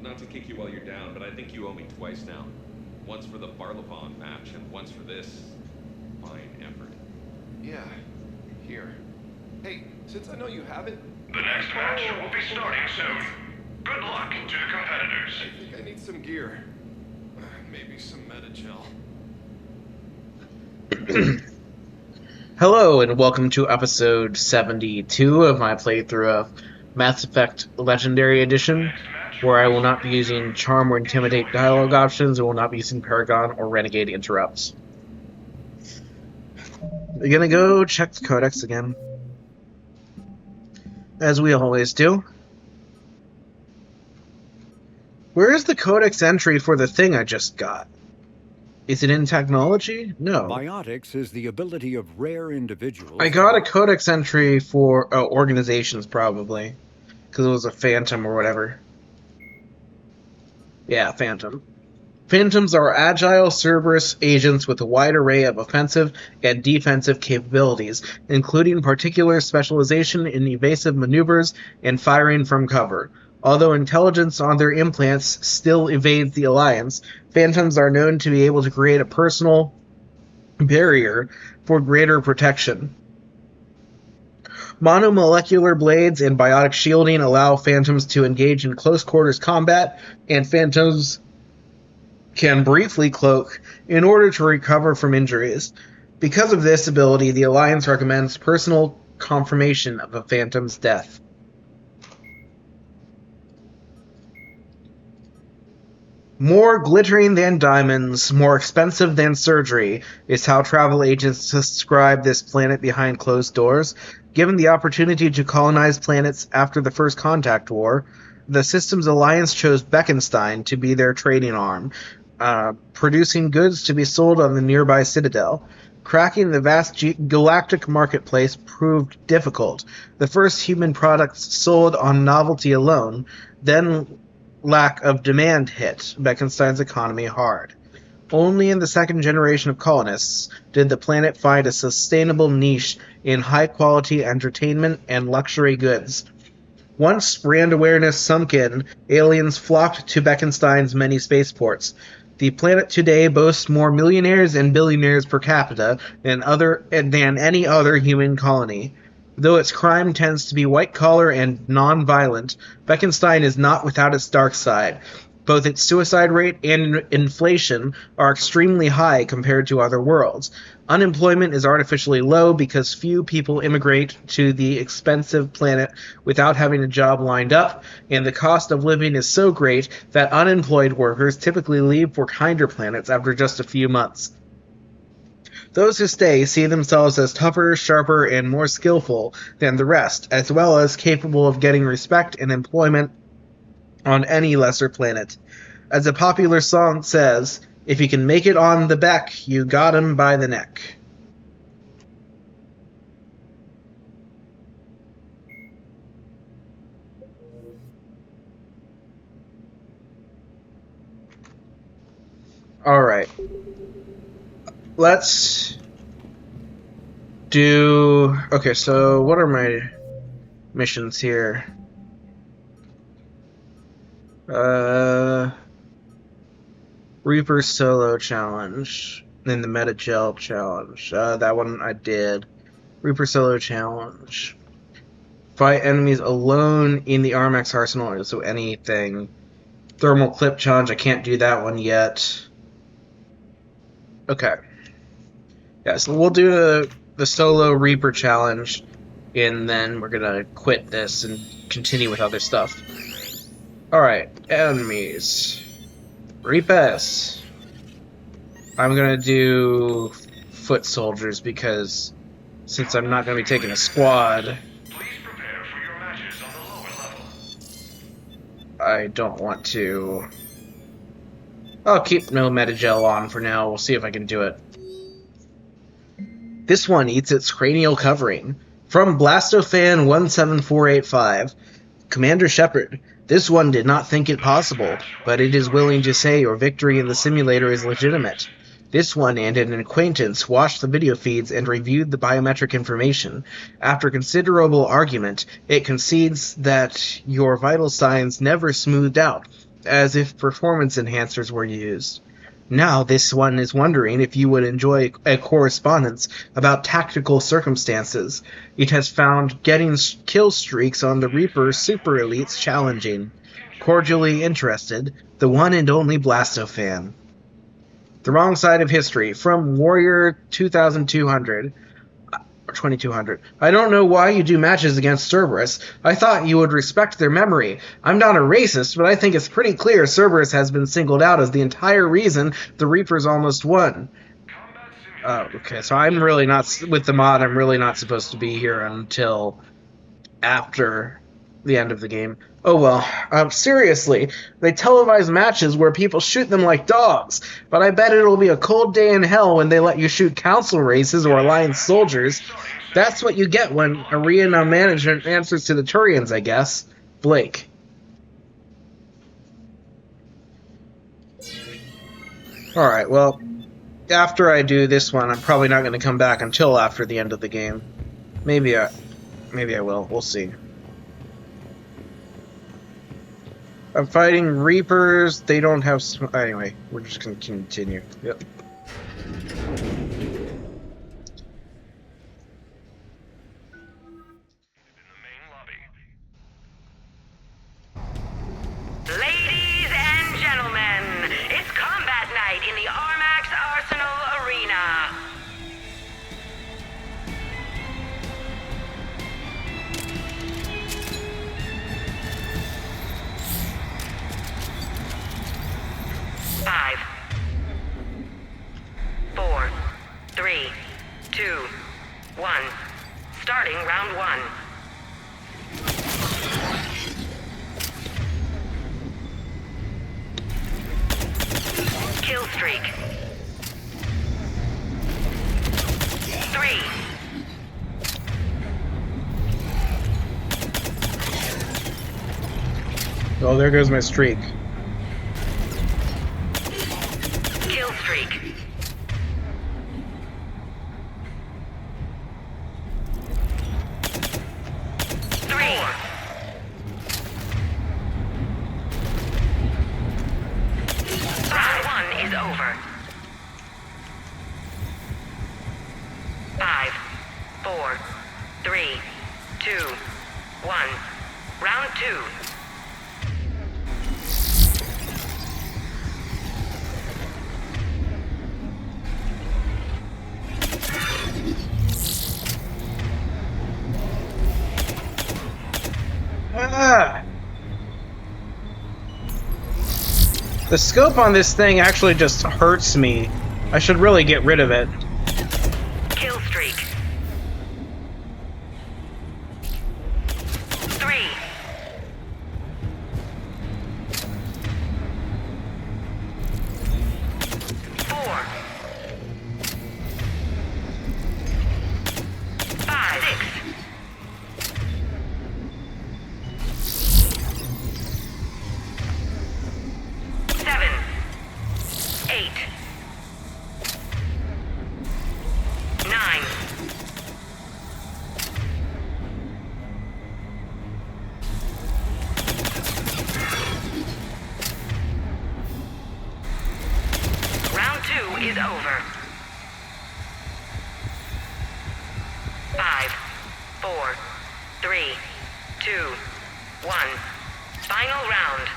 not to kick you while you're down, but I think you owe me twice now. Once for the Barlevon match, and once for this fine effort. Yeah, here. Hey, since I know you haven't... The next match will be starting soon. Good luck to the competitors. I think I need some gear. Maybe some Metagel. Hello, and welcome to episode 72 of my playthrough of Mass Effect Legendary Edition, where I will not be using Charm or Intimidate dialogue options, and will not be using Paragon or Renegade interrupts. We're gonna go check the codex again, as we always do. Where is the codex entry for the thing I just got? Is it in technology? No. Biotics is the ability of rare individuals. I got a codex entry for organizations, probably, because it was a phantom or whatever. Yeah, phantom. Phantoms are agile Cerberus agents with a wide array of offensive and defensive capabilities, including particular specialization in evasive maneuvers and firing from cover. Although intelligence on their implants still evades the Alliance, Phantoms are known to be able to create a personal barrier for greater protection. Monomolecular blades and biotic shielding allow Phantoms to engage in close-quarters combat, and Phantoms can briefly cloak in order to recover from injuries. Because of this ability, the Alliance recommends personal confirmation of a Phantom's death. More glittering than diamonds, more expensive than surgery, is how travel agents describe this planet behind closed doors. Given the opportunity to colonize planets after the First Contact War, the Systems Alliance chose Beckenstein to be their trading arm, producing goods to be sold on the nearby Citadel. Cracking the vast galactic marketplace proved difficult. The first human products sold on novelty alone, then lack of demand hit Beckenstein's economy hard. Only in the second generation of colonists did the planet find a sustainable niche in high-quality entertainment and luxury goods. Once brand awareness sunk in, aliens flocked to Beckenstein's many spaceports. The planet today boasts more millionaires and billionaires per capita than any other human colony. Though its crime tends to be white-collar and non-violent, Beckenstein is not without its dark side. Both its suicide rate and inflation are extremely high compared to other worlds. Unemployment is artificially low because few people immigrate to the expensive planet without having a job lined up, and the cost of living is so great that unemployed workers typically leave for kinder planets after just a few months. Those who stay see themselves as tougher, sharper, and more skillful than the rest, as well as capable of getting respect and employment on any lesser planet. As a popular song says, if you can make it on the beck, you got 'em by the neck. Alright. Let's do... Okay, so what are my missions here? Reaper Solo Challenge. Then the Metagel Challenge. That one I did. Reaper Solo Challenge. Fight enemies alone in the Armax Arsenal, so anything. Thermal Clip Challenge, I can't do that one yet. Okay. Yeah, so we'll do the Solo Reaper Challenge, and then we're gonna quit this and continue with other stuff. Alright, enemies. Reapers. I'm gonna do foot soldiers because since I'm not gonna be taking a squad, Please prepare for your matches on the lower level. I don't want to. I'll keep no Metagel on for now. We'll see if I can do it. This one eats its cranial covering. From Blastofan17485, Commander Shepard. This one did not think it possible, but it is willing to say your victory in the simulator is legitimate. This one and an acquaintance watched the video feeds and reviewed the biometric information. After considerable argument, it concedes that your vital signs never smoothed out. as if performance enhancers were used. Now this one is wondering if you would enjoy a correspondence about tactical circumstances. It has found getting kill streaks on the Reaper Super Elites challenging. Cordially interested, the one and only Blastofan. The Wrong Side of History, from Warrior 2200. Or 2200. I don't know why you do matches against Cerberus. I thought you would respect their memory. I'm not a racist, but I think it's pretty clear Cerberus has been singled out as the entire reason the Reapers almost won. Oh, okay, so I'm really not, with the mod, I'm really not supposed to be here until after the end of the game. Oh well, seriously, they televise matches where people shoot them like dogs, but I bet it'll be a cold day in hell when they let you shoot council races or alliance soldiers. That's what you get when arena management answers to the Turians, I guess. Blake. Alright, well, after I do this one, I'm probably not going to come back until after the end of the game. Maybe I will. We'll see. I'm fighting Reapers. They don't have... Anyway, we're just going to continue. Yep. Ladies and gentlemen, it's combat night in the Armax Arsenal Arena. Five, 4, 3, 2, 1. Starting round 1. Kill streak. 3. Oh, there goes my streak. Kill streak. 3. Round 1 is over. 5, 4, 3, 2, 1. Round 2. Ah! The scope on this thing actually just hurts me. I should really get rid of it. Kill streak. 3. 4. 5, 6. 7, 8, 9. Round 2 is over. 5, 4, 3, 2, 1. Final round.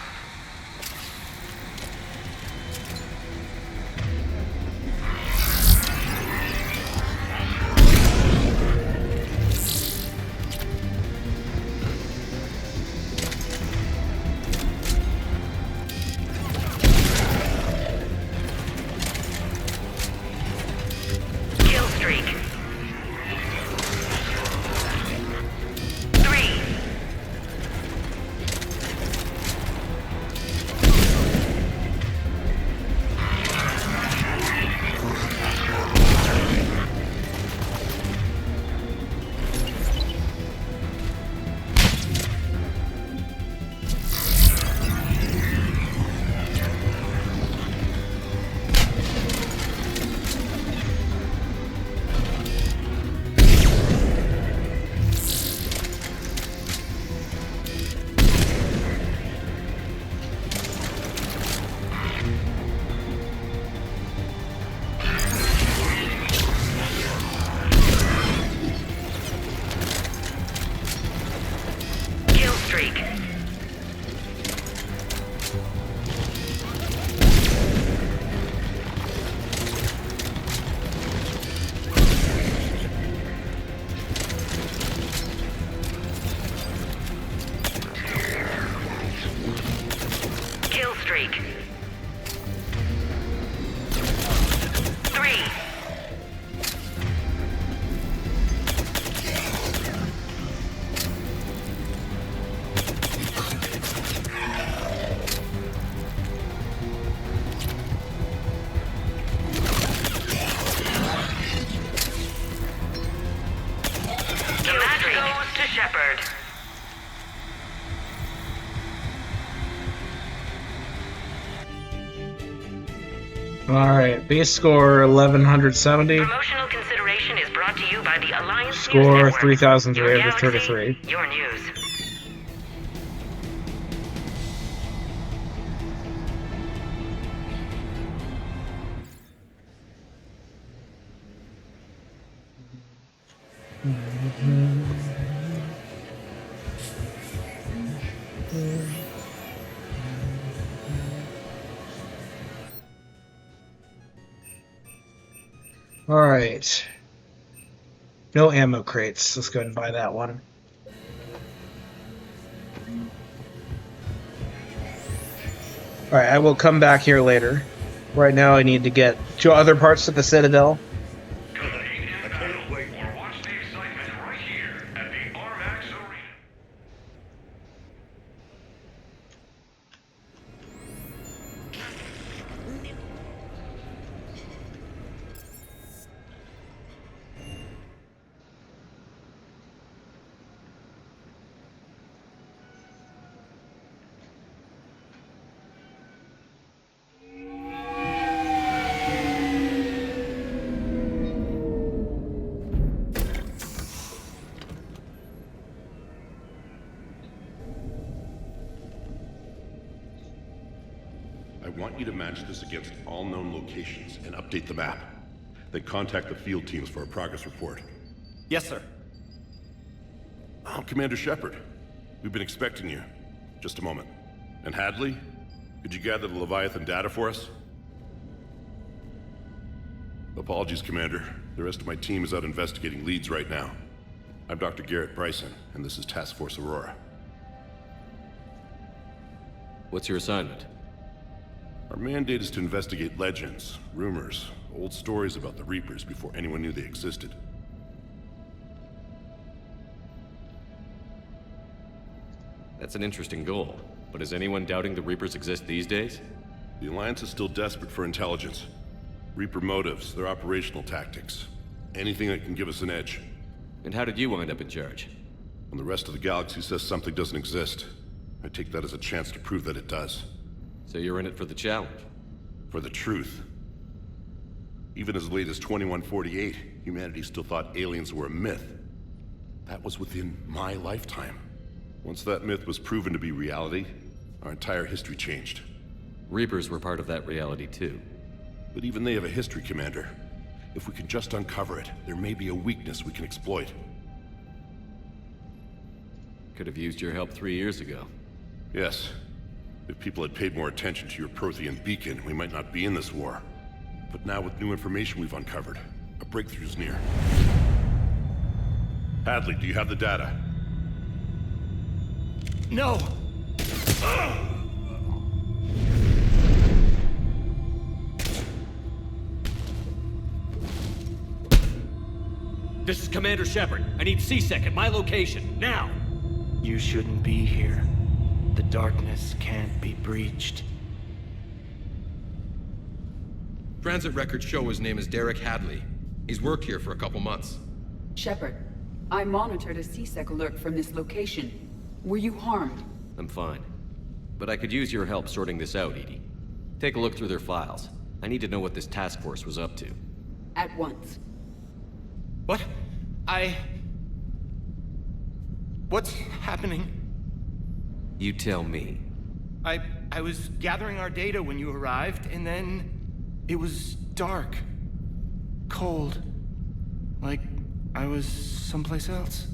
Kill streak. 3. The match goes to Shepard. Alright, base score 1170. Promotional consideration is brought to you by the Alliance Score News Network. 3,333. Your galaxy, your news. Alright. No ammo crates. Let's go ahead and buy that one. Alright, I will come back here later. Right now I need to get to other parts of the Citadel. Compete in battle or watch the excitement right here at the Armax Arena. I want you to match this against all known locations and update the map. Then contact the field teams for a progress report. Yes, sir. I'm Commander Shepard. We've been expecting you. Just a moment. And Hadley, could you gather the Leviathan data for us? Apologies, Commander. The rest of my team is out investigating leads right now. I'm Dr. Garrett Bryson, and this is Task Force Aurora. What's your assignment? Our mandate is to investigate legends, rumors, old stories about the Reapers before anyone knew they existed. That's an interesting goal, but is anyone doubting the Reapers exist these days? The Alliance is still desperate for intelligence. Reaper motives, their operational tactics. Anything that can give us an edge. And how did you wind up in charge? When the rest of the galaxy says something doesn't exist, I take that as a chance to prove that it does. So you're in it for the challenge? For the truth. Even as late as 2148, humanity still thought aliens were a myth. That was within my lifetime. Once that myth was proven to be reality, our entire history changed. Reapers were part of that reality too. But even they have a history, Commander. If we can just uncover it, there may be a weakness we can exploit. Could have used your help 3 years ago. Yes. If people had paid more attention to your Prothean beacon, we might not be in this war. But now with new information we've uncovered, a breakthrough's near. Hadley, do you have the data? No! This is Commander Shepard. I need C-Sec at my location, now! You shouldn't be here. The darkness can't be breached. Transit records show his name is Derek Hadley. He's worked here for a couple months. Shepard, I monitored a C-Sec alert from this location. Were you harmed? I'm fine. But I could use your help sorting this out, Edie. Take a look through their files. I need to know what this task force was up to. At once. What? What's happening? You tell me. I was gathering our data when you arrived, and then it was dark. Cold. Like I was someplace else.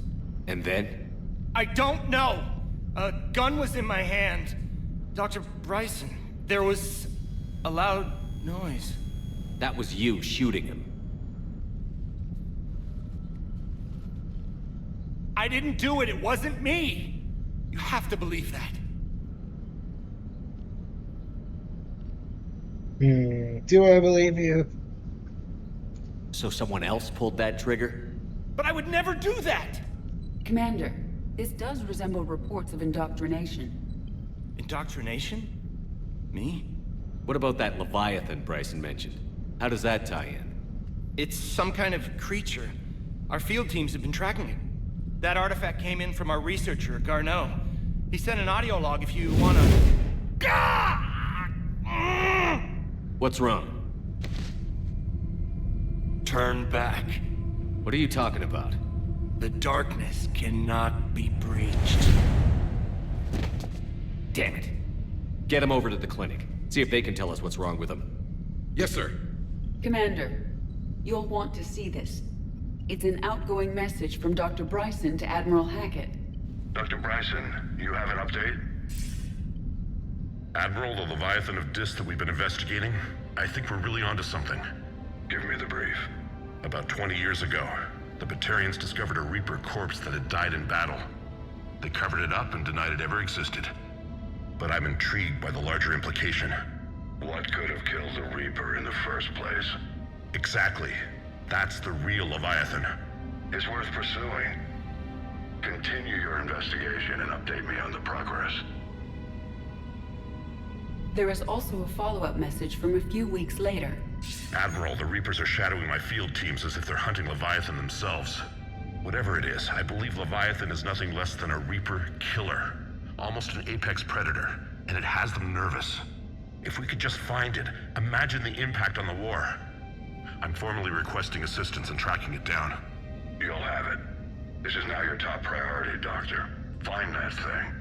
And then? I don't know! A gun was in my hand. Dr. Bryson, there was a loud noise. That was you shooting him. I didn't do it, it wasn't me! You have to believe that. Do I believe you? So someone else pulled that trigger? But I would never do that! Commander, this does resemble reports of indoctrination. Indoctrination? Me? What about that Leviathan Bryson mentioned? How does that tie in? It's some kind of creature. Our field teams have been tracking it. That artifact came in from our researcher, Garneau. He sent an audio log if you wanna... What's wrong? Turn back. What are you talking about? The darkness cannot be breached. Damn it. Get him over to the clinic. See if they can tell us what's wrong with him. Yes, sir. Commander, you'll want to see this. It's an outgoing message from Dr. Bryson to Admiral Hackett. Dr. Bryson, you have an update? Admiral, the Leviathan of Dis that we've been investigating, I think we're really onto something. Give me the brief. About 20 years ago, the Batarians discovered a Reaper corpse that had died in battle. They covered it up and denied it ever existed. But I'm intrigued by the larger implication. What could have killed the Reaper in the first place? Exactly. That's the real Leviathan. It's worth pursuing. Continue your investigation and update me on the progress. There is also a follow-up message from a few weeks later. Admiral, the Reapers are shadowing my field teams as if they're hunting Leviathan themselves. Whatever it is, I believe Leviathan is nothing less than a Reaper killer. Almost an apex predator, and it has them nervous. If we could just find it, imagine the impact on the war. I'm formally requesting assistance in tracking it down. You'll have it. This is now your top priority, Doctor. Find that thing.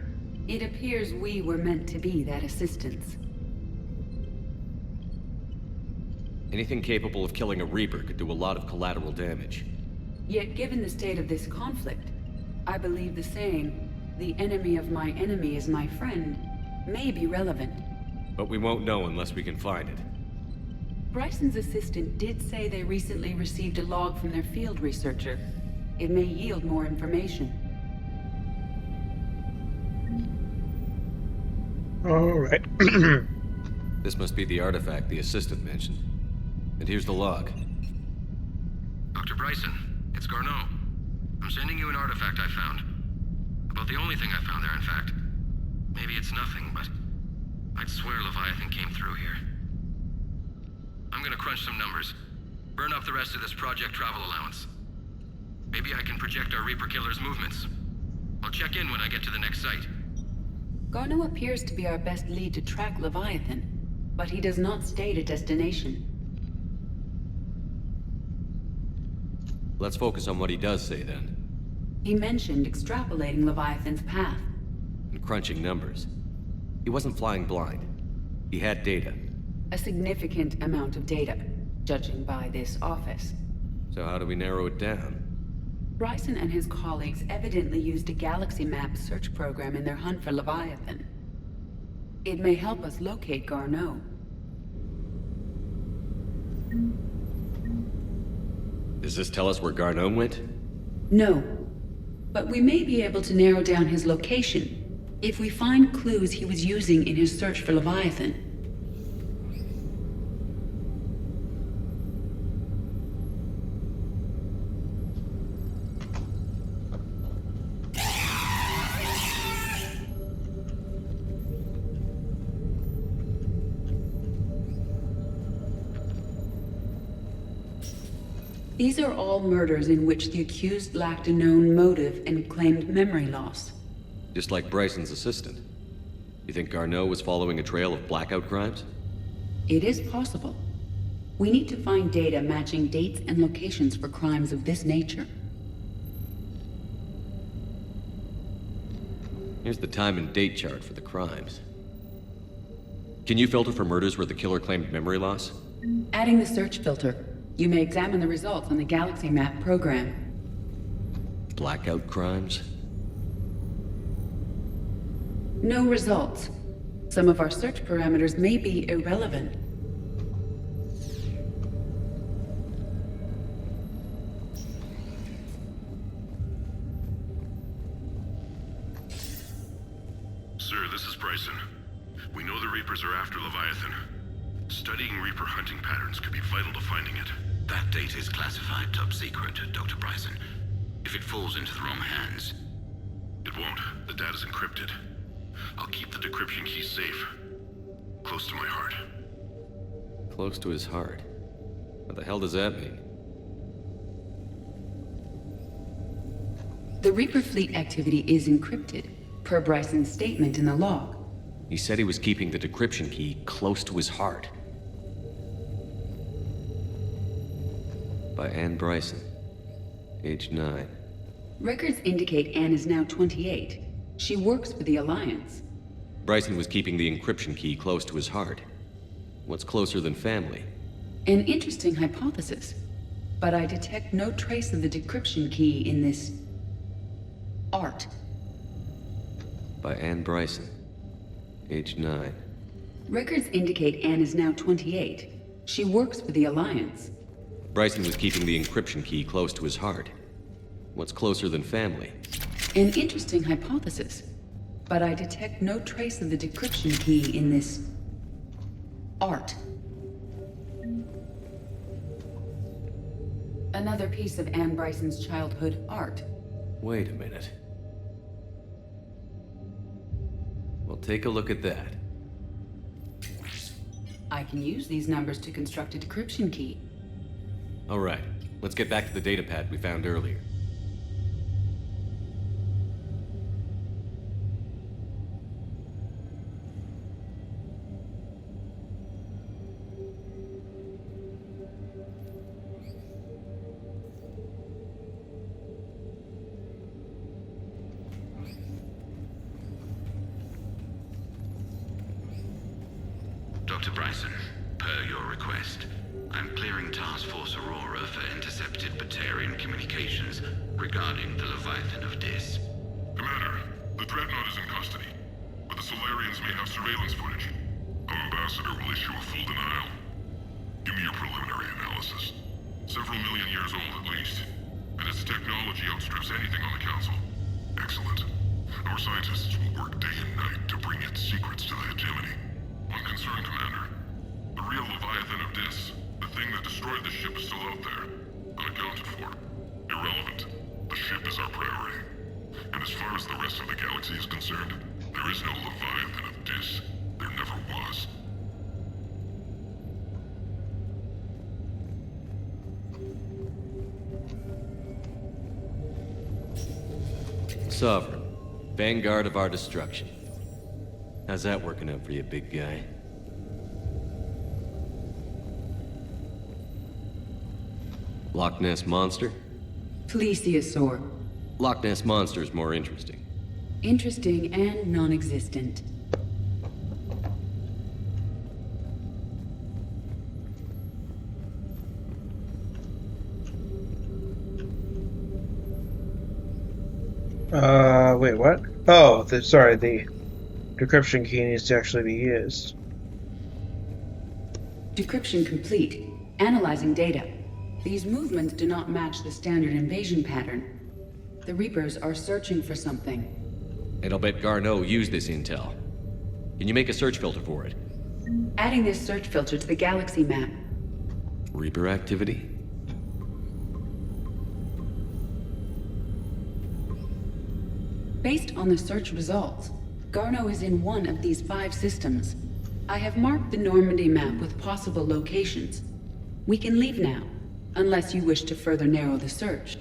It appears we were meant to be that assistance. Anything capable of killing a Reaper could do a lot of collateral damage. Yet given the state of this conflict, I believe the saying, "The enemy of my enemy is my friend," may be relevant. But we won't know unless we can find it. Bryson's assistant did say they recently received a log from their field researcher. It may yield more information. Alright. This must be the artifact the assistant mentioned. And here's the log. Dr. Bryson, it's Garneau. I'm sending you an artifact I found. About the only thing I found there, in fact. Maybe it's nothing, but I'd swear Leviathan came through here. I'm gonna crunch some numbers. Burn up the rest of this project travel allowance. Maybe I can project our Reaper killer's movements. I'll check in when I get to the next site. Garneau appears to be our best lead to track Leviathan, but he does not state a destination. Let's focus on what he does say then. He mentioned extrapolating Leviathan's path. And crunching numbers. He wasn't flying blind. He had data. A significant amount of data, judging by this office. So how do we narrow it down? Bryson and his colleagues evidently used a galaxy map search program in their hunt for Leviathan. It may help us locate Garneau. Does this tell us where Garneau went? No, but we may be able to narrow down his location if we find clues he was using in his search for Leviathan. These are all murders in which the accused lacked a known motive and claimed memory loss. Just like Bryson's assistant. You think Garneau was following a trail of blackout crimes? It is possible. We need to find data matching dates and locations for crimes of this nature. Here's the time and date chart for the crimes. Can you filter for murders where the killer claimed memory loss? Adding the search filter. You may examine the results on the Galaxy Map program. Blackout crimes? No results. Some of our search parameters may be irrelevant. Sir, this is Bryson. We know the Reapers are after Leviathan. Studying Reaper hunting patterns could be vital to finding it. That data is classified top secret, Dr. Bryson. If it falls into the wrong hands... It won't. The data's encrypted. I'll keep the decryption key safe. Close to my heart. Close to his heart? What the hell does that mean? The Reaper fleet activity is encrypted, per Bryson's statement in the log. He said he was keeping the decryption key close to his heart. By Anne Bryson, age 9. Records indicate Anne is now 28. She works for the Alliance. Bryson was keeping the encryption key close to his heart. What's closer than family? An interesting hypothesis, but I detect no trace of the decryption key in this... art. By Anne Bryson, age 9. Records indicate Anne is now 28. She works for the Alliance. Bryson was keeping the encryption key close to his heart. What's closer than family? An interesting hypothesis, but I detect no trace of the decryption key in this... art. Another piece of Anne Bryson's childhood art. Wait a minute. Well, take a look at that. I can use these numbers to construct a decryption key. All right, let's get back to the data pad we found earlier. Dr. Bryson, per your request, I'm clearing Task Force Aurora for intercepted Batarian communications regarding the Leviathan of Dis. Commander, the Dreadnought is in custody, but the Solarians may have surveillance footage. Our ambassador will issue a full denial. Give me your preliminary analysis. Several million years old at least, and its technology outstrips anything on the Council. Excellent. Our scientists will work day and night to bring its secrets to the hegemony. One concern, Commander. The real Leviathan of Dis, the thing that destroyed the ship, is still out there. Unaccounted for. Irrelevant. The ship is our priority. And as far as the rest of the galaxy is concerned, there is no Leviathan of Dis. There never was. Sovereign, vanguard of our destruction. How's that working out for you, big guy? Loch Ness Monster? Plesiosaur. Loch Ness Monster is more interesting. Interesting and non-existent. Wait, what? Oh, sorry, the decryption key needs to actually be used. Decryption complete. Analyzing data. These movements do not match the standard invasion pattern. The Reapers are searching for something. And I'll bet Garneau used this intel. Can you make a search filter for it? Adding this search filter to the galaxy map. Reaper activity? Based on the search results, Garneau is in one of these 5 systems. I have marked the Normandy map with possible locations. We can leave now, unless you wish to further narrow the search.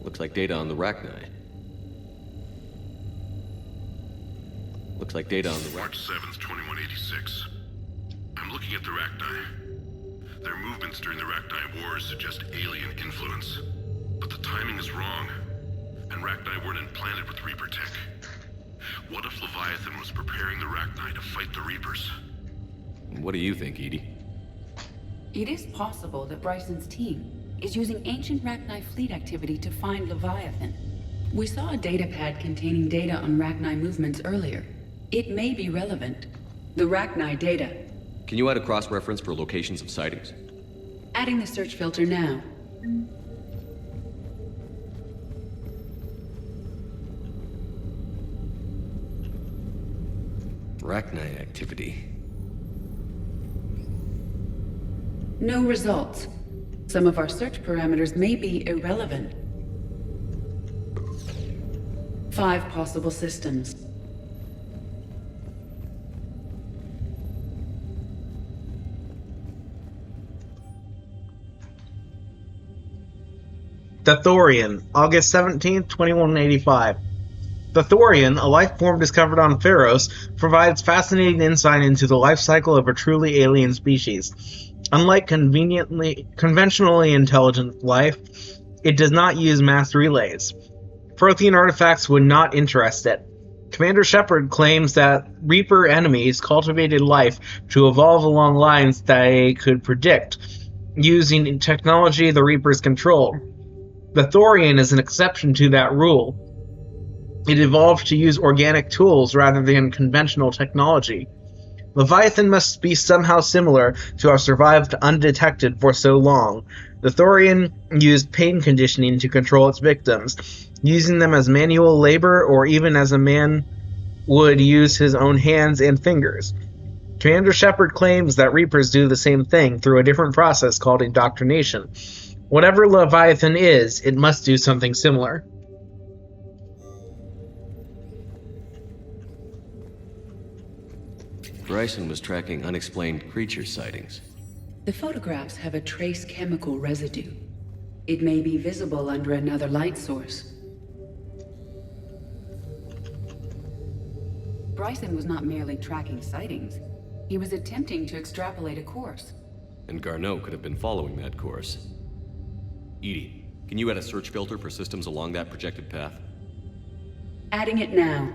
Looks like data on the Rachni. Looks like data on the March 7th, 2186. I'm looking at the Rachni. Their movements during the Rachni Wars suggest alien influence. But the timing is wrong, and Rachni weren't implanted with Reaper tech. What if Leviathan was preparing the Rachni to fight the Reapers? What do you think, Edie? It is possible that Bryson's team, is using ancient Rachni fleet activity to find Leviathan. We saw a datapad containing data on Rachni movements earlier. It may be relevant. The Rachni data. Can you add a cross-reference for locations of sightings? Adding the search filter now. Rachni activity. No results. Some of our search parameters may be irrelevant. 5 possible systems. The Thorian, August 17th, 2185. The Thorian, a life form discovered on Pharos, provides fascinating insight into the life cycle of a truly alien species. Unlike conventionally intelligent life, it does not use mass relays. Prothean artifacts would not interest it. Commander Shepard claims that Reaper enemies cultivated life to evolve along lines they could predict, using technology the Reapers control. The Thorian is an exception to that rule. It evolved to use organic tools rather than conventional technology. Leviathan must be somehow similar to have survived undetected for so long. The Thorian used pain conditioning to control its victims, using them as manual labor or even as a man would use his own hands and fingers. Commander Shepard claims that Reapers do the same thing through a different process called indoctrination. Whatever Leviathan is, it must do something similar. Bryson was tracking unexplained creature sightings. The photographs have a trace chemical residue. It may be visible under another light source. Bryson was not merely tracking sightings. He was attempting to extrapolate a course. And Garneau could have been following that course. Edie, can you add a search filter for systems along that projected path? Adding it now.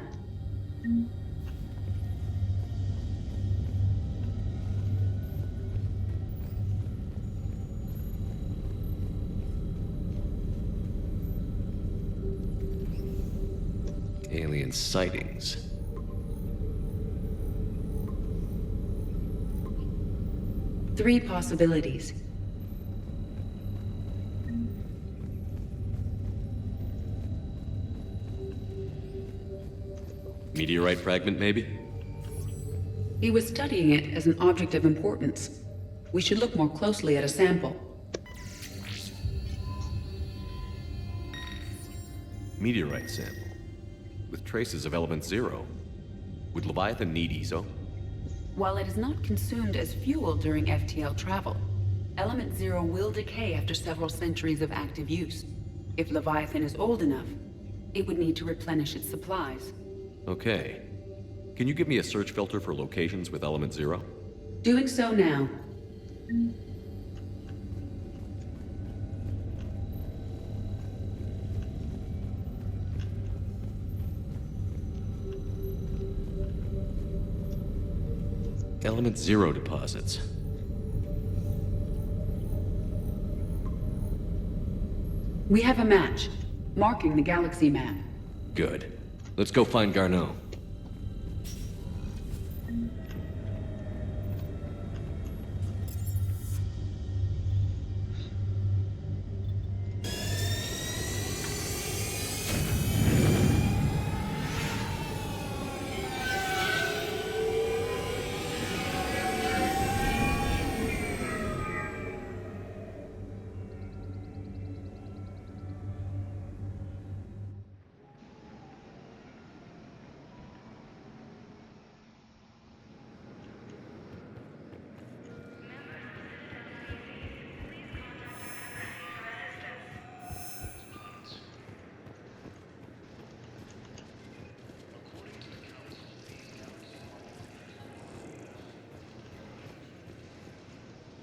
Alien sightings. Three possibilities. Meteorite fragment, maybe? He was studying it as an object of importance. We should look more closely at a sample. Meteorite sample. With traces of element 0. Would Leviathan need ESO? While it is not consumed as fuel during FTL travel, element 0 will decay after several centuries of active use. If Leviathan is old enough, it would need to replenish its supplies. Okay. Can you give me a search filter for locations with element 0? Doing so now. Element 0 deposits. We have a match, marking the galaxy map. Good. Let's go find Garneau.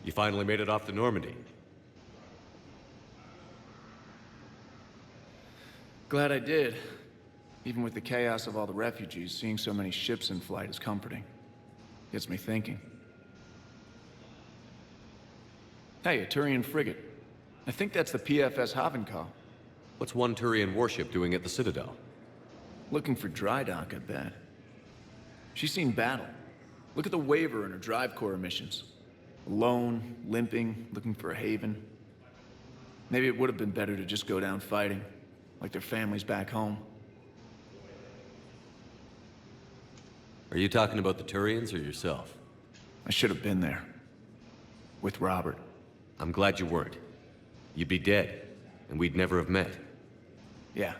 You finally made it off to Normandy. Glad I did. Even with the chaos of all the refugees, seeing so many ships in flight is comforting. Gets me thinking. Hey, a Turian frigate. I think that's the PFS Havenkal. What's one Turian warship doing at the Citadel? Looking for dry dock, I bet. She's seen battle. Look at the waiver in her drive core emissions. Alone, limping, looking for a haven. Maybe it would have been better to just go down fighting, like their families back home. Are you talking about the Turians or yourself? I should have been there. With Robert. I'm glad you weren't. You'd be dead, and we'd never have met. Yeah.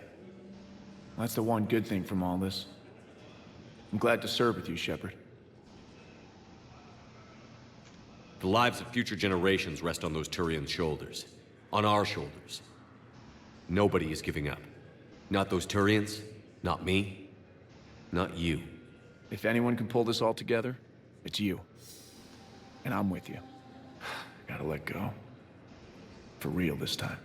That's the one good thing from all this. I'm glad to serve with you, Shepard. The lives of future generations rest on those Turian shoulders. On our shoulders. Nobody is giving up. Not those Turians, not me, not you. If anyone can pull this all together, it's you. And I'm with you. Gotta let go. For real this time.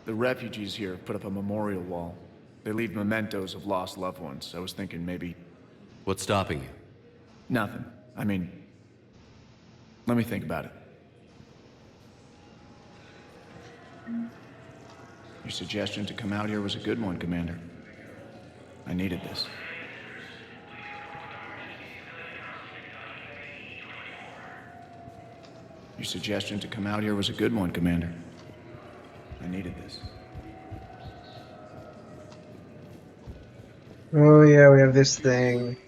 The refugees here have put up a memorial wall. They leave mementos of lost loved ones. I was thinking maybe... What's stopping you? Nothing. I mean... Let me think about it. Your suggestion to come out here was a good one, Commander. I needed this. Your suggestion to come out here was a good one, Commander. I needed this. Oh yeah, we have this thing.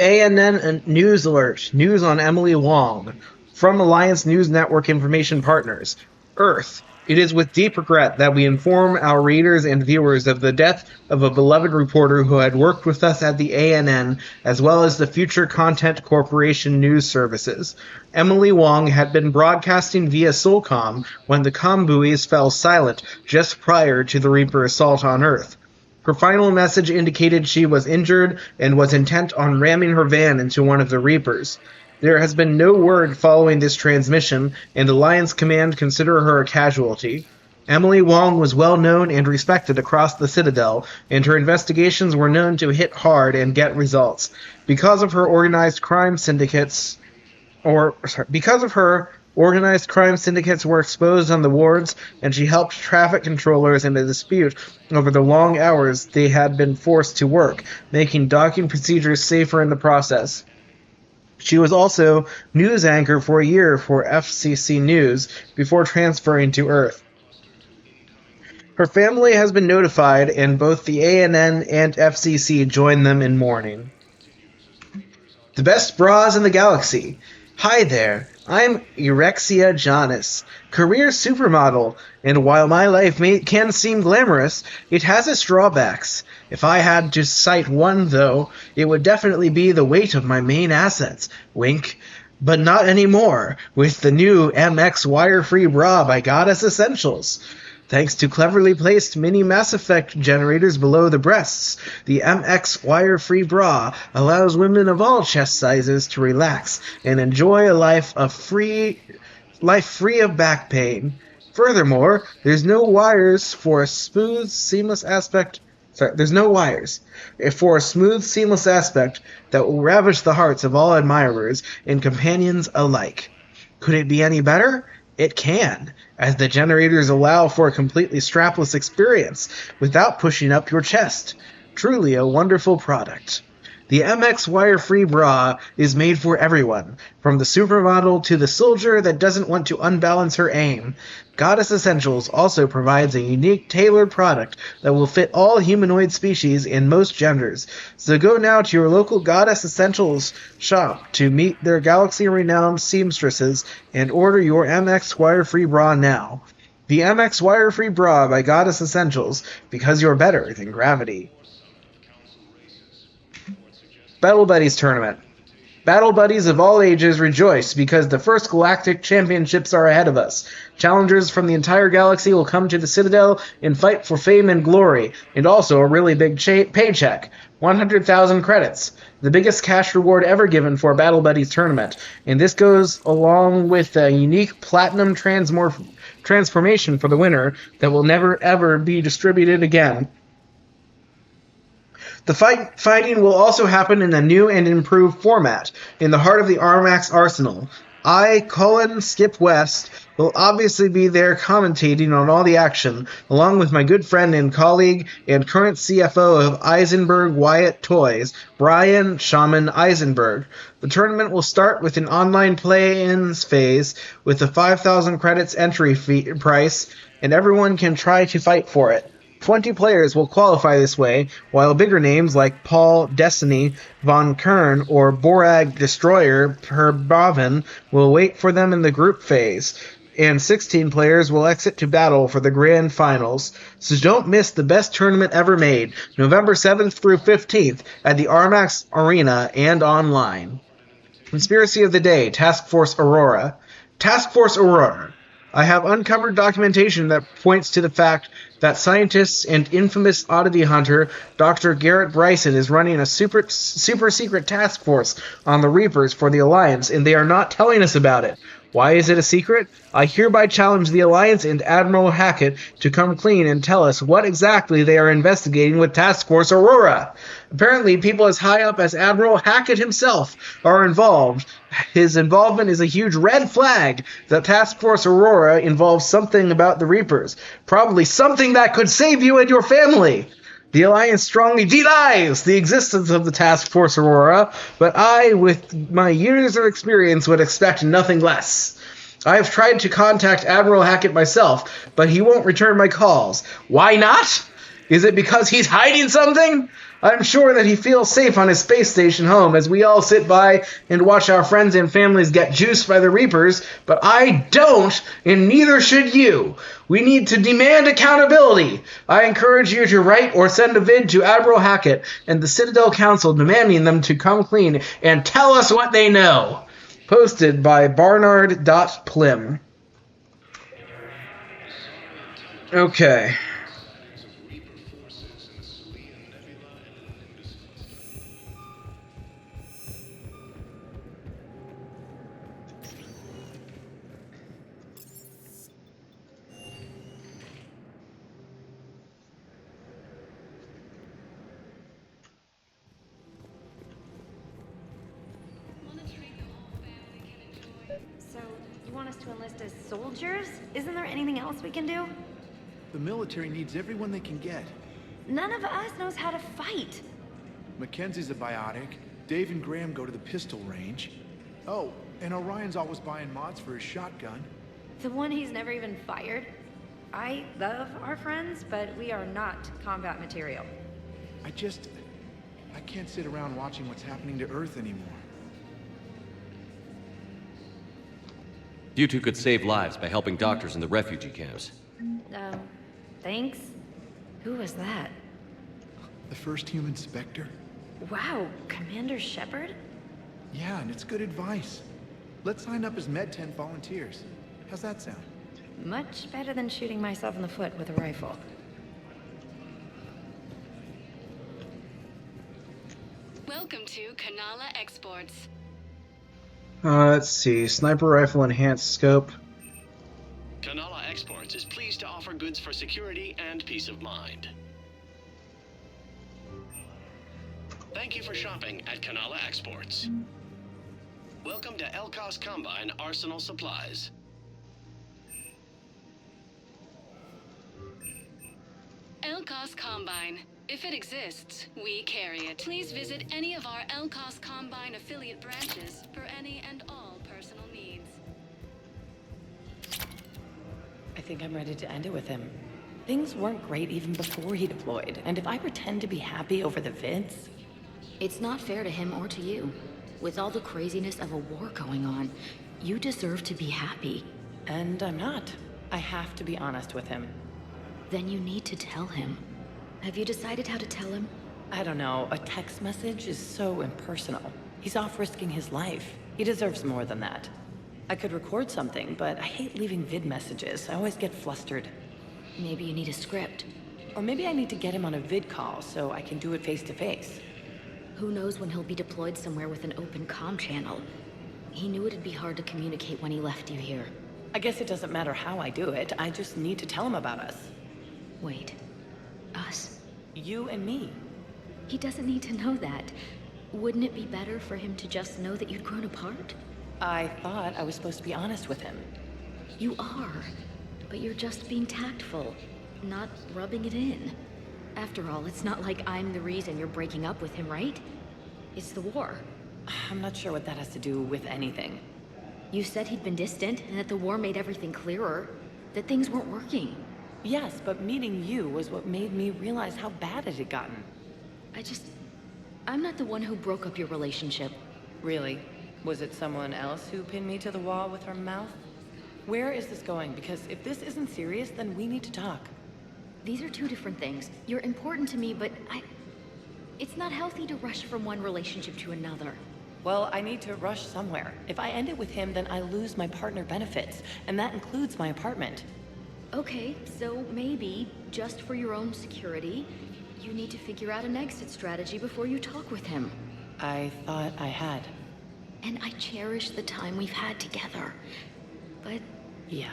ANN News Alert. News on Emily Wong. From Alliance News Network Information Partners. Earth. It is with deep regret that we inform our readers and viewers of the death of a beloved reporter who had worked with us at the ANN, as well as the Future Content Corporation news services. Emily Wong had been broadcasting via Solcom when the comm buoys fell silent just prior to the Reaper assault on Earth. Her final message indicated she was injured and was intent on ramming her van into one of the Reapers. There has been no word following this transmission, and Alliance Command consider her a casualty. Emily Wong was well known and respected across the Citadel, and her investigations were known to hit hard and get results. Because of her organized crime syndicates were exposed on the wards, and she helped traffic controllers in a dispute over the long hours they had been forced to work, making docking procedures safer in the process. She was also news anchor for a year for FCC News before transferring to Earth. Her family has been notified, and both the ANN and FCC join them in mourning. The best bras in the galaxy. Hi there, I'm Erexia Janis, career supermodel, and while my life can seem glamorous, it has its drawbacks. If I had to cite one, though, it would definitely be the weight of my main assets. Wink. But not anymore, with the new MX wire-free bra by Goddess Essentials. Thanks to cleverly placed mini Mass Effect generators below the breasts, the MX wire-free bra allows women of all chest sizes to relax and enjoy a life free of back pain. Furthermore, there's no wires for a smooth, seamless aspect that will ravish the hearts of all admirers and companions alike. Could it be any better? It can, as the generators allow for a completely strapless experience without pushing up your chest. Truly a wonderful product. The MX wire-free bra is made for everyone, from the supermodel to the soldier that doesn't want to unbalance her aim. Goddess Essentials also provides a unique, tailored product that will fit all humanoid species in most genders. So go now to your local Goddess Essentials shop to meet their galaxy-renowned seamstresses and order your MX wire-free bra now. The MX wire-free bra by Goddess Essentials, because you're better than gravity. Battle Buddies Tournament. Battle Buddies of all ages rejoice because the first Galactic Championships are ahead of us. Challengers from the entire galaxy will come to the Citadel and fight for fame and glory, and also a really big paycheck. 100,000 credits. The biggest cash reward ever given for a Battle Buddies tournament. And this goes along with a unique Platinum transformation for the winner that will never ever be distributed again. The fighting will also happen in a new and improved format, in the heart of the Armax arsenal. Skip West, will obviously be there commentating on all the action, along with my good friend and colleague and current CFO of Eisenberg Wyatt Toys, Brian Shaman Eisenberg. The tournament will start with an online play-ins phase with a 5,000 credits entry fee price, and everyone can try to fight for it. 20 players will qualify this way, while bigger names like Paul Destiny von Kern or Borag Destroyer Perbavin will wait for them in the group phase, and 16 players will exit to battle for the grand finals. So don't miss the best tournament ever made, November 7th through 15th at the Armax Arena and online. Conspiracy of the Day, Task Force Aurora. Task Force Aurora. I have uncovered documentation that points to the fact that scientists and infamous oddity hunter Dr. Garrett Bryson is running a super secret task force on the Reapers for the Alliance, and they are not telling us about it. Why is it a secret? I hereby challenge the Alliance and Admiral Hackett to come clean and tell us what exactly they are investigating with Task Force Aurora. Apparently, people as high up as Admiral Hackett himself are involved. His involvement is a huge red flag that Task Force Aurora involves something about the Reapers. Probably something that could save you and your family. The Alliance strongly denies the existence of the Task Force Aurora, but I, with my years of experience, would expect nothing less. I have tried to contact Admiral Hackett myself, but he won't return my calls. Why not? Is it because he's hiding something? I'm sure that he feels safe on his space station home as we all sit by and watch our friends and families get juiced by the Reapers, but I don't, and neither should you. We need to demand accountability. I encourage you to write or send a vid to Admiral Hackett and the Citadel Council demanding them to come clean and tell us what they know. Posted by Barnard.Plim. Okay. Soldiers? Isn't there anything else we can do? The military needs everyone they can get. None of us knows how to fight. Mackenzie's a biotic. Dave and Graham go to the pistol range. Oh, and Orion's always buying mods for his shotgun. The one he's never even fired? I love our friends, but we are not combat material. I can't sit around watching what's happening to Earth anymore. You two could save lives by helping doctors in the refugee camps. Thanks. Who was that? The first human Spectre. Wow, Commander Shepard? Yeah, and it's good advice. Let's sign up as Med-10 volunteers. How's that sound? Much better than shooting myself in the foot with a rifle. Welcome to Kanala Exports. Let's see. Sniper rifle enhanced scope. Kanala Exports is pleased to offer goods for security and peace of mind. Thank you for shopping at Kanala Exports. Welcome to Elkos Combine Arsenal Supplies. Elkos Combine. If it exists, we carry it. Please visit any of our Elkos Combine affiliate branches for any and all personal needs. I think I'm ready to end it with him. Things weren't great even before he deployed, and if I pretend to be happy over the vids... It's not fair to him or to you. With all the craziness of a war going on, you deserve to be happy. And I'm not. I have to be honest with him. Then you need to tell him. Have you decided how to tell him? I don't know. A text message is so impersonal. He's off risking his life. He deserves more than that. I could record something, but I hate leaving vid messages. I always get flustered. Maybe you need a script. Or maybe I need to get him on a vid call so I can do it face to face. Who knows when he'll be deployed somewhere with an open comm channel. He knew it'd be hard to communicate when he left you here. I guess it doesn't matter how I do it. I just need to tell him about us. Wait. Us? You and me. He doesn't need to know that. Wouldn't it be better for him to just know that you'd grown apart? I thought I was supposed to be honest with him. You are, but you're just being tactful, not rubbing it in. After all, it's not like I'm the reason you're breaking up with him, right? It's the war. I'm not sure what that has to do with anything. You said he'd been distant, and that the war made everything clearer. That things weren't working. Yes, but meeting you was what made me realize how bad it had gotten. I'm not the one who broke up your relationship. Really? Was it someone else who pinned me to the wall with her mouth? Where is this going? Because if this isn't serious, then we need to talk. These are two different things. You're important to me, but it's not healthy to rush from one relationship to another. Well, I need to rush somewhere. If I end it with him, then I lose my partner benefits, and that includes my apartment. Okay, so maybe, just for your own security, you need to figure out an exit strategy before you talk with him. I thought I had. And I cherish the time we've had together. But... yeah.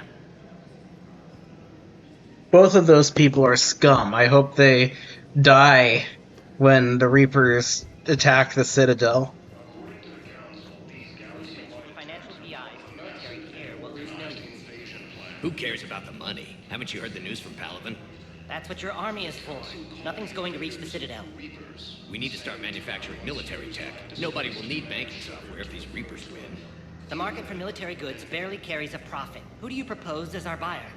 Both of those people are scum. I hope they die when the Reapers attack the Citadel. Who cares about the money? Haven't you heard the news from Paragon? That's what your army is for. Nothing's going to reach the Citadel. We need to start manufacturing military tech. Nobody will need banking software if these Reapers win. The market for military goods barely carries a profit. Who do you propose as our buyer?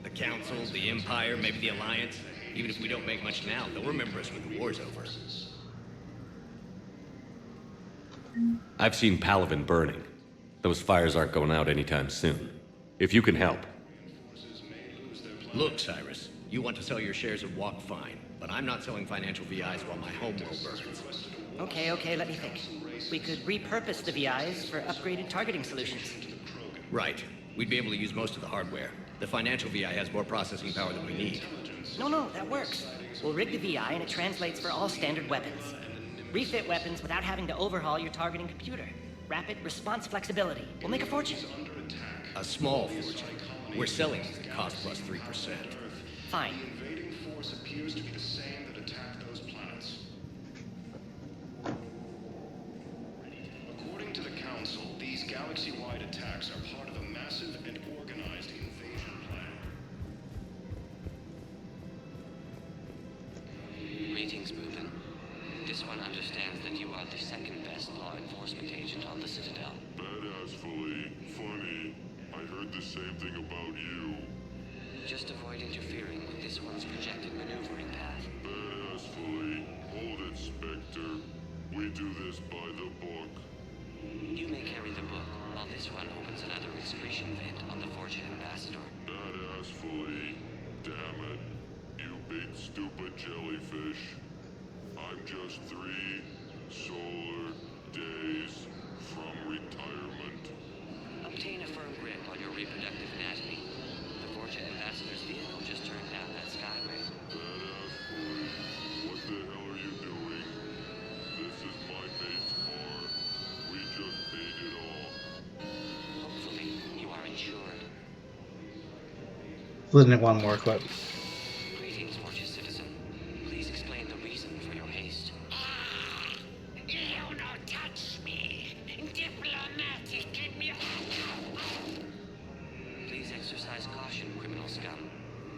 The Council, the Empire, maybe the Alliance. Even if we don't make much now, they'll remember us when the war's over. I've seen Paragon burning. Those fires aren't going out anytime soon. If you can help. Look, Cyrus, you want to sell your shares of Walk, fine, but I'm not selling financial VIs while my homeworld burns. Okay, let me think. We could repurpose the VIs for upgraded targeting solutions. Right. We'd be able to use most of the hardware. The financial VI has more processing power than we need. No, that works. We'll rig the VI and it translates for all standard weapons. Refit weapons without having to overhaul your targeting computer. Rapid response flexibility. We'll make a fortune. A small fortune. We're selling these at cost plus 3%. Fine. Invading force appears to be the same that attacked those planets. According to the Council, these galaxy-wide attacks are part of a massive and organized invasion plan. Greetings, Reuben. This one understands that you are the second best law enforcement agent on the Citadel. Badassfully. Funny. I heard the same thing about you. Just avoid interfering with this one's projected maneuvering path. Badassfully. Hold it, Spectre. We do this by the book. You may carry the book, while this one opens another excretion vent on the Fortune Ambassador. Badassfully. Damn it. You big stupid jellyfish. I'm just 3 solar days from retirement. Obtain a firm grip on your reproductive anatomy. The Fortune Ambassador's vehicle just turned down that skyway. Badassfully. What the hell are you doing? This is my base car. We just paid it off. Hopefully, you are insured. Let's one more clip. Greetings, Fortune citizen. Please explain the reason for your haste. You don't touch me. Diplomatic. Please exercise caution, criminal scum.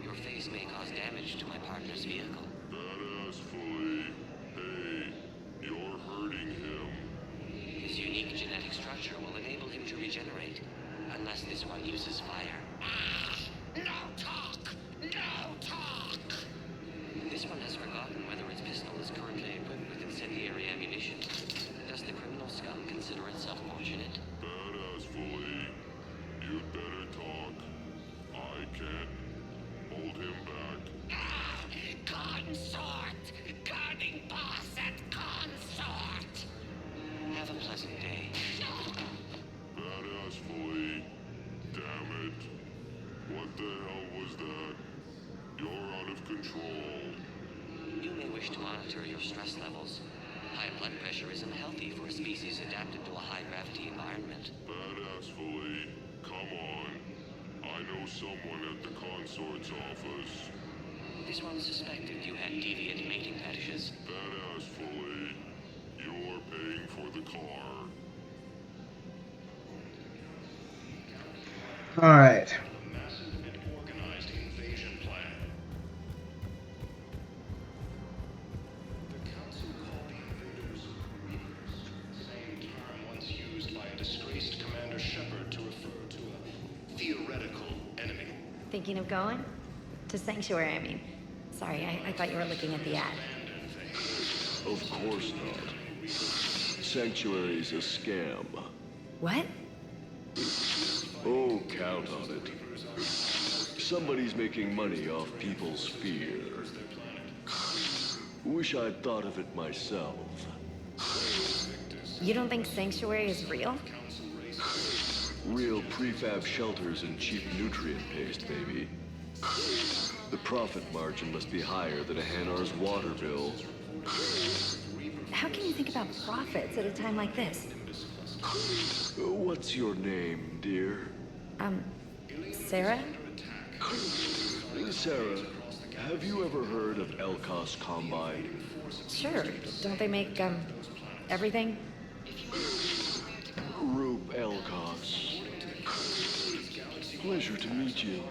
Your face may cause damage to my partner's vehicle. Badassfully. Hey, you're hurting him. His unique genetic structure will enable him to regenerate, unless this one uses fire. No talk. This one has forgotten whether its pistol is currently equipped with incendiary ammunition. Does the criminal scum consider itself fortunate? Badassfully. You'd better talk. I can't hold him back. Consort. Guarding boss and consort. Have a pleasant day. Badassfully. Damn it. What the hell was that? You're out of control. You may wish to monitor your stress levels. High blood pressure is unhealthy for a species adapted to a high-gravity environment. Badassfully. Come on. I know someone at the consort's office. This one suspected you had deviant mating fetishes. Badassfully. You're paying for the car. Alright. Thinking of going? To Sanctuary, I mean. Sorry, I thought you were looking at the ad. Of course not. Sanctuary's a scam. What? Oh, count on it. Somebody's making money off people's fear. Wish I'd thought of it myself. You don't think Sanctuary is real? Real prefab shelters and cheap nutrient paste, baby. The profit margin must be higher than a Hanar's water bill. How can you think about profits at a time like this? What's your name, dear? Sarah? Sarah, have you ever heard of Elkos Combine? Sure. Don't they make, everything? Rube Elkos. Pleasure to meet you.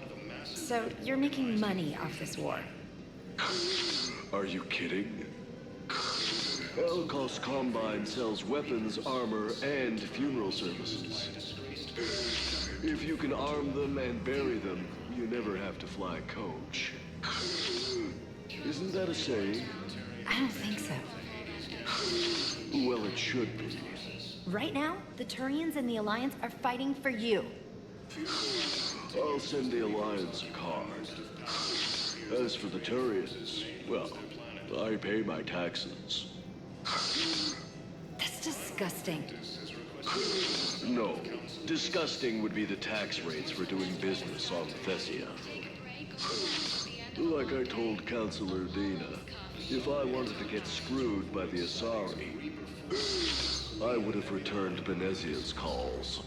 So, you're making money off this war? Are you kidding? Elkos Combine sells weapons, armor, and funeral services. If you can arm them and bury them, you never have to fly coach. Isn't that a saying? I don't think so. Well, it should be. Right now, the Turians and the Alliance are fighting for you. I'll send the Alliance a card. As for the Turians, well, I pay my taxes. That's disgusting. No, disgusting would be the tax rates for doing business on Thessia. Like I told Counselor Dina, if I wanted to get screwed by the Asari, I would have returned Benezia's calls.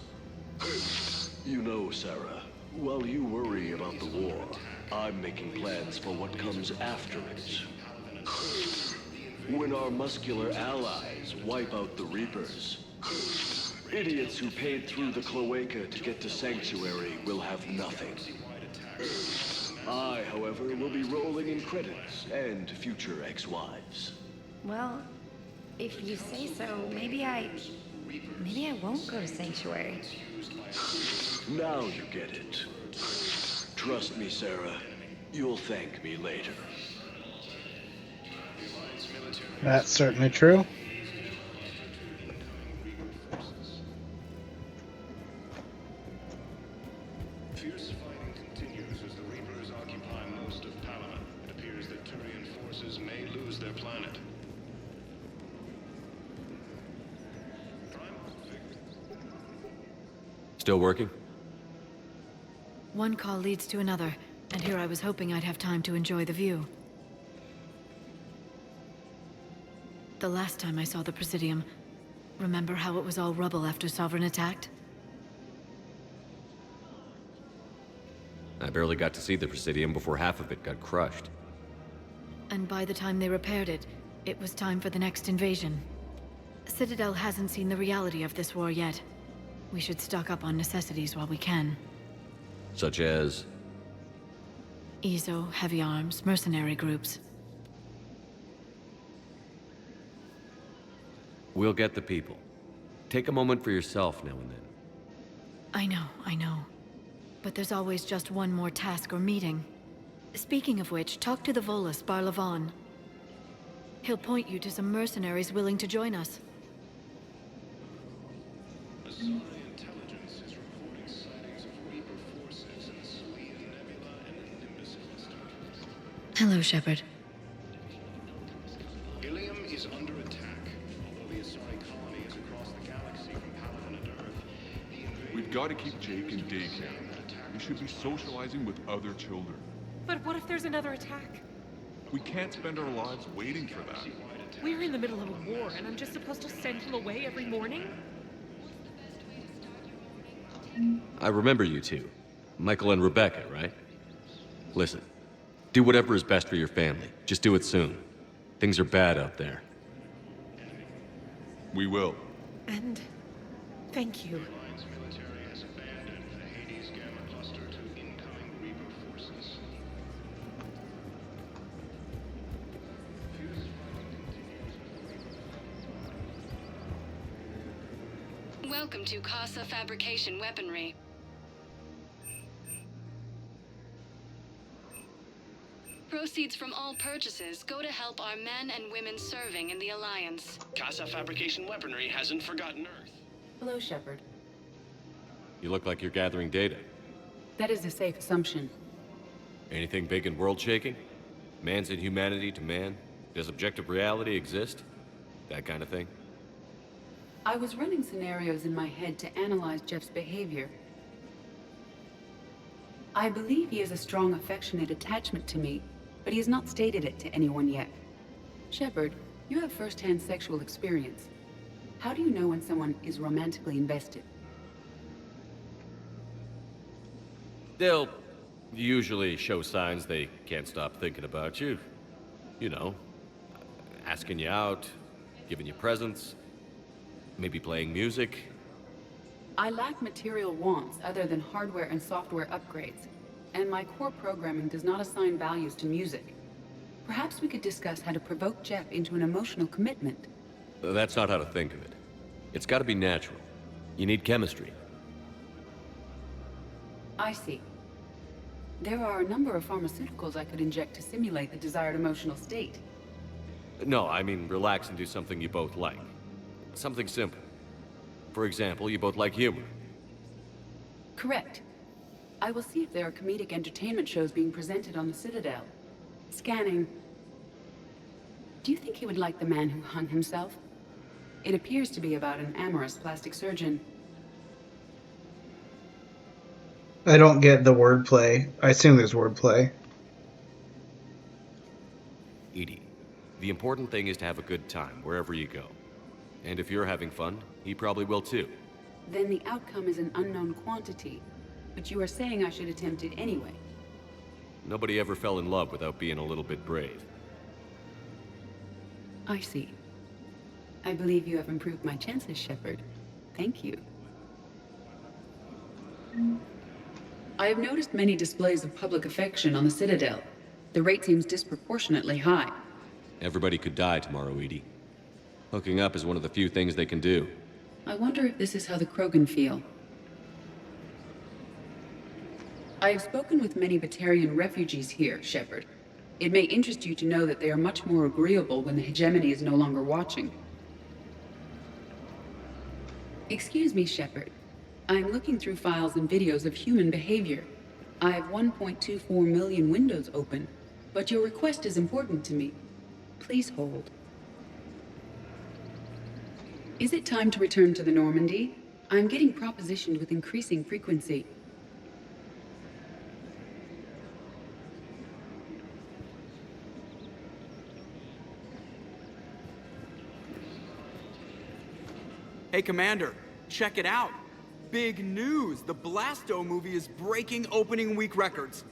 You know, Sarah, while you worry about the war, I'm making plans for what comes after it. When our muscular allies wipe out the Reapers, idiots who paid through the cloaca to get to Sanctuary will have nothing. I, however, will be rolling in credits and future ex-wives. Well, if you say so, maybe I won't go to Sanctuary. Now you get it. Trust me, Sarah. You'll thank me later. That's certainly true. Fierce fighting continues as the Reapers occupy most of Palama. It appears that Turian forces may lose their planet. Still working? One call leads to another, and here I was hoping I'd have time to enjoy the view. The last time I saw the Presidium, remember how it was all rubble after Sovereign attacked? I barely got to see the Presidium before half of it got crushed. And by the time they repaired it, it was time for the next invasion. Citadel hasn't seen the reality of this war yet. We should stock up on necessities while we can. Such as? EZO, heavy arms, mercenary groups. We'll get the people. Take a moment for yourself now and then. I know. But there's always just one more task or meeting. Speaking of which, talk to the Volus, Barlavon. He'll point you to some mercenaries willing to join us. Asari intelligence is reporting sightings of Reaper forces in the Selene Nebula and the Nimbus cluster. Hello, Shepard. Ilium is under attack. Although the Asari colony is across the galaxy from Paragon and Earth, We've got to keep Jake in daycare. He should be socializing with other children. But what if there's another attack? We can't spend our lives waiting for that. We're in the middle of a war, and I'm just supposed to send him away every morning? I remember you two. Michael and Rebecca, right? Listen, do whatever is best for your family. Just do it soon. Things are bad out there. We will. And thank you. military has abandoned the Hades Gamma Welcome to Casa Fabrication Weaponry. Proceeds from all purchases go to help our men and women serving in the Alliance. Casa Fabrication Weaponry hasn't forgotten Earth. Hello, Shepard. You look like you're gathering data. That is a safe assumption. Anything big and world-shaking? Man's inhumanity to man? Does objective reality exist? That kind of thing? I was running scenarios in my head to analyze Jeff's behavior. I believe he has a strong affectionate attachment to me, but he has not stated it to anyone yet. Shepard, you have first-hand sexual experience. How do you know when someone is romantically invested? They'll usually show signs they can't stop thinking about you. You know, asking you out, giving you presents, maybe playing music. I lack material wants other than hardware and software upgrades, and my core programming does not assign values to music. Perhaps we could discuss how to provoke Jeff into an emotional commitment. That's not how to think of it. It's gotta be natural. You need chemistry. I see. There are a number of pharmaceuticals I could inject to simulate the desired emotional state. No, I mean relax and do something you both like. Something simple. For example, you both like humor. Correct. I will see if there are comedic entertainment shows being presented on the Citadel. Scanning. Do you think he would like The Man Who Hung Himself? It appears to be about an amorous plastic surgeon. I don't get the wordplay. I assume there's wordplay. Edie, the important thing is to have a good time wherever you go. And if you're having fun, he probably will too. Then the outcome is an unknown quantity. But you are saying I should attempt it anyway. Nobody ever fell in love without being a little bit brave. I see. I believe you have improved my chances, Shepard. Thank you. I have noticed many displays of public affection on the Citadel. The rate seems disproportionately high. Everybody could die tomorrow, Edie. Hooking up is one of the few things they can do. I wonder if this is how the Krogan feel. I have spoken with many Batarian refugees here, Shepard. It may interest you to know that they are much more agreeable when the hegemony is no longer watching. Excuse me, Shepard. I am looking through files and videos of human behavior. I have 1.24 million windows open, but your request is important to me. Please hold. Is it time to return to the Normandy? I'm getting propositioned with increasing frequency. Hey, Commander, check it out. Big news! The Blasto movie is breaking opening week records.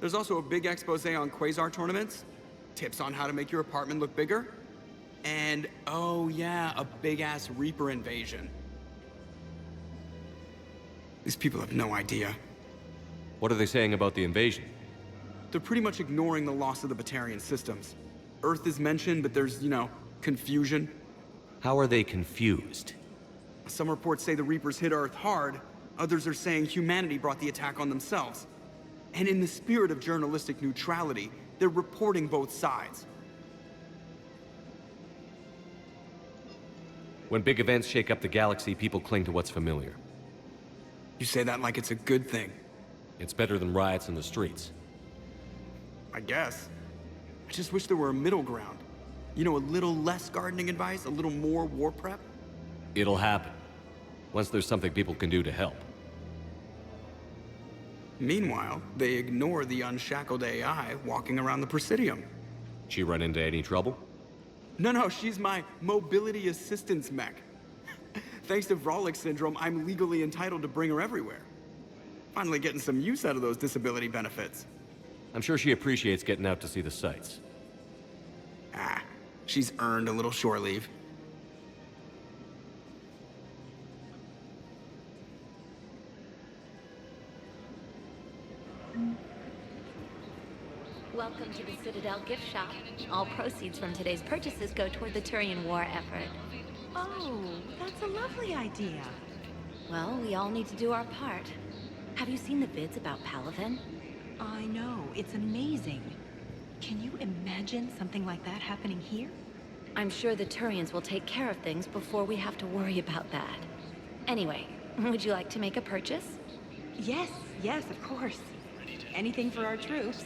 There's also a big expose on Quasar tournaments, tips on how to make your apartment look bigger, and, oh yeah, a big-ass Reaper invasion. These people have no idea. What are they saying about the invasion? They're pretty much ignoring the loss of the Batarian systems. Earth is mentioned, but there's, you know, confusion. How are they confused? Some reports say the Reapers hit Earth hard, others are saying humanity brought the attack on themselves. And in the spirit of journalistic neutrality, they're reporting both sides. When big events shake up the galaxy, people cling to what's familiar. You say that like it's a good thing. It's better than riots in the streets. I guess. I just wish there were a middle ground. You know, a little less gardening advice, a little more war prep. It'll happen. Once there's something people can do to help. Meanwhile, they ignore the unshackled AI walking around the Presidium. She run into any trouble? No, she's my mobility assistance mech. Thanks to Vrolic syndrome, I'm legally entitled to bring her everywhere. Finally getting some use out of those disability benefits. I'm sure she appreciates getting out to see the sights. Ah, she's earned a little shore leave. Welcome to the Citadel gift shop. All proceeds from today's purchases go toward the Turian war effort. Oh, that's a lovely idea. Well, we all need to do our part. Have you seen the vids about Palaven? I know, it's amazing. Can you imagine something like that happening here? I'm sure the Turians will take care of things before we have to worry about that. Anyway, would you like to make a purchase? Yes, of course. Anything for our troops.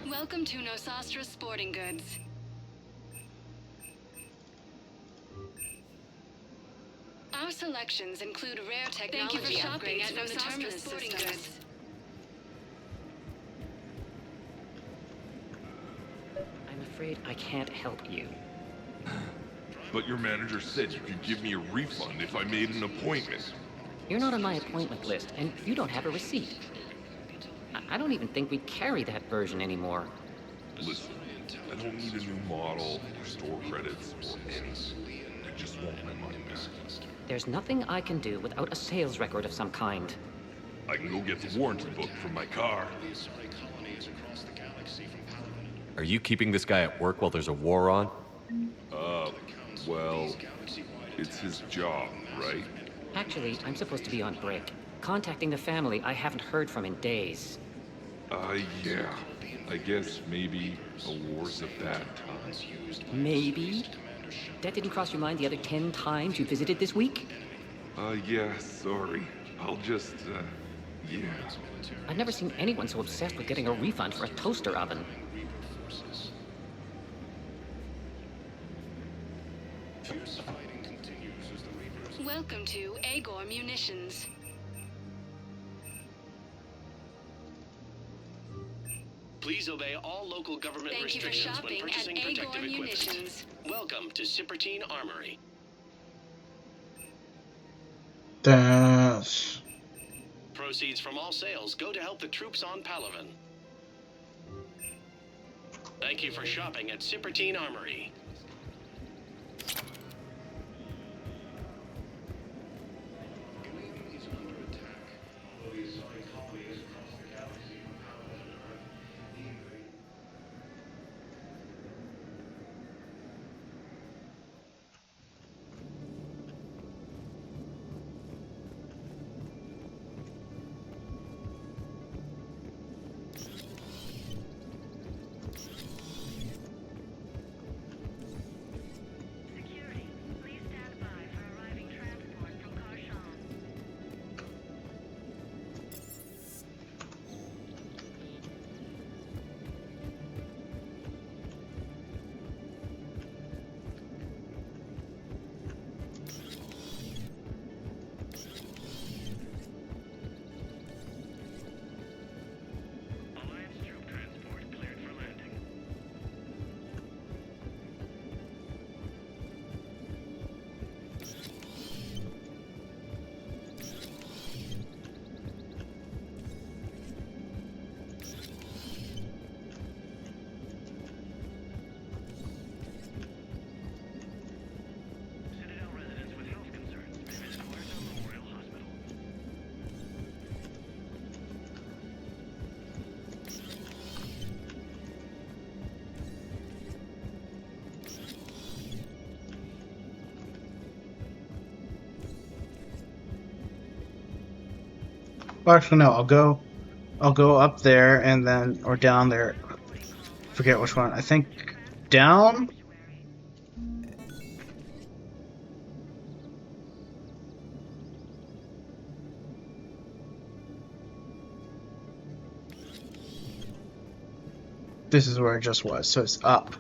Welcome to Nosastra Sporting Goods. Our selections include rare technology. Thank you for shopping at Nosastra Sporting Goods. I'm afraid I can't help you. But your manager said you could give me a refund if I made an appointment. You're not on my appointment list, and you don't have a receipt. I don't even think we carry that version anymore. Listen, I don't need a new model, or store credits, or anything. I just want my money back. There's nothing I can do without a sales record of some kind. I can go get the warranty book from my car. Are you keeping this guy at work while there's a war on? Well, it's his job, right? Actually, I'm supposed to be on break. Contacting the family I haven't heard from in days. Yeah. I guess maybe a war's a bad time. Maybe? That didn't cross your mind the other 10 times you visited this week? Yeah, sorry. I'll just, yeah. I've never seen anyone so obsessed with getting a refund for a toaster oven. Welcome to Agor Munitions. Please obey all local government Thank you for restrictions when shopping purchasing at protective Agor equipment. Munitions. Welcome to Citadel Armory. That's... Proceeds from all sales go to help the troops on Palaven. Thank you for shopping at Citadel Armory. Well, actually, no. I'll go up there and then, or down there. Forget which one. I think down. This is where it just was, so it's up.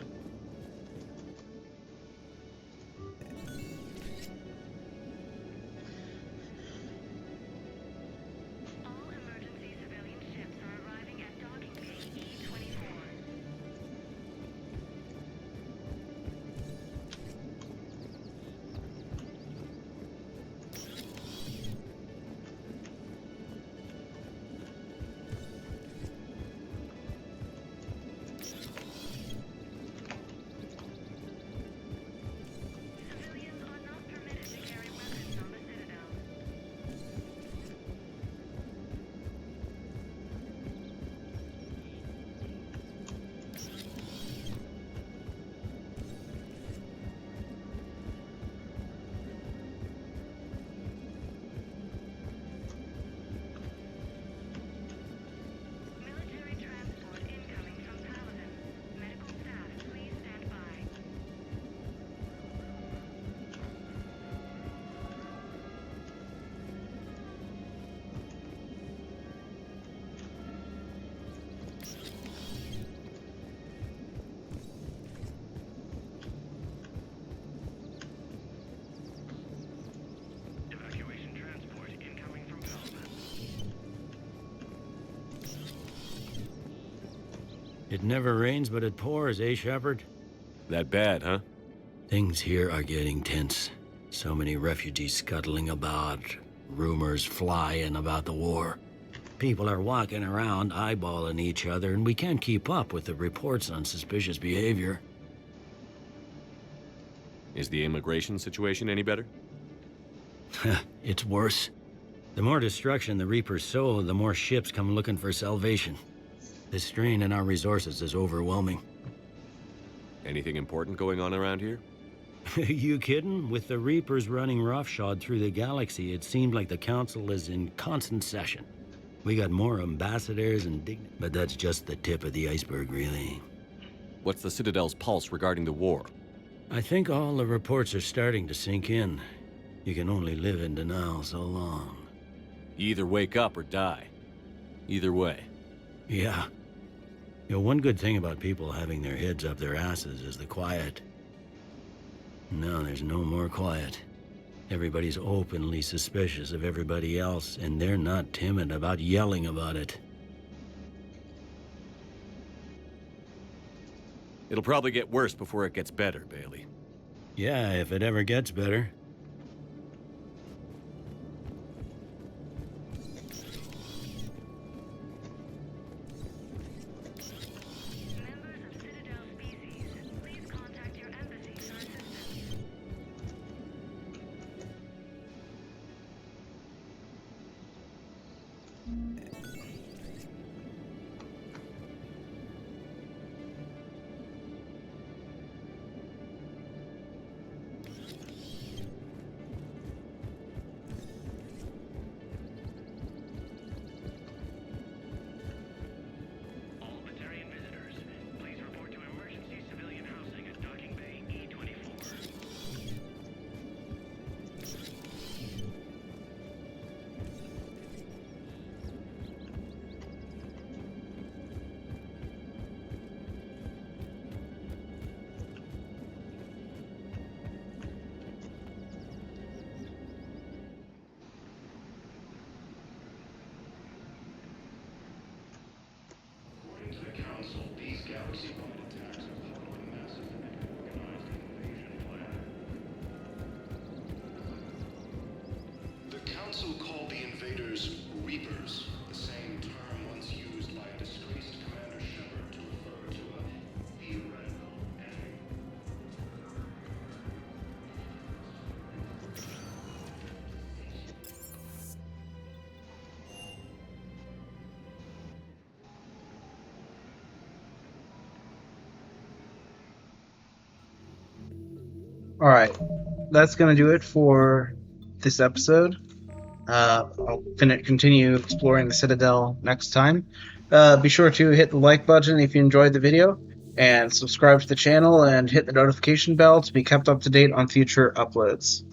It never rains, but it pours, eh, Shepard? That bad, huh? Things here are getting tense. So many refugees scuttling about, rumors flying about the war. People are walking around eyeballing each other, and we can't keep up with the reports on suspicious behavior. Is the immigration situation any better? It's worse. The more destruction the Reapers sow, the more ships come looking for salvation. The strain on our resources is overwhelming. Anything important going on around here? You kidding? With the Reapers running roughshod through the galaxy, it seemed like the Council is in constant session. We got more ambassadors and but that's just the tip of the iceberg, really. What's the Citadel's pulse regarding the war? I think all the reports are starting to sink in. You can only live in denial so long. You either wake up or die. Either way. Yeah. You know, one good thing about people having their heads up their asses is the quiet. No, there's no more quiet. Everybody's openly suspicious of everybody else, and they're not timid about yelling about it. It'll probably get worse before it gets better, Bailey. Yeah, if it ever gets better. Council called the invaders Reapers, the same term once used by a disgraced Commander Shepard to refer to a theoretical enemy. Alright, that's going to do it for this episode. I'll continue exploring the Citadel next time. Be sure to hit the like button if you enjoyed the video, and subscribe to the channel and hit the notification bell to be kept up to date on future uploads.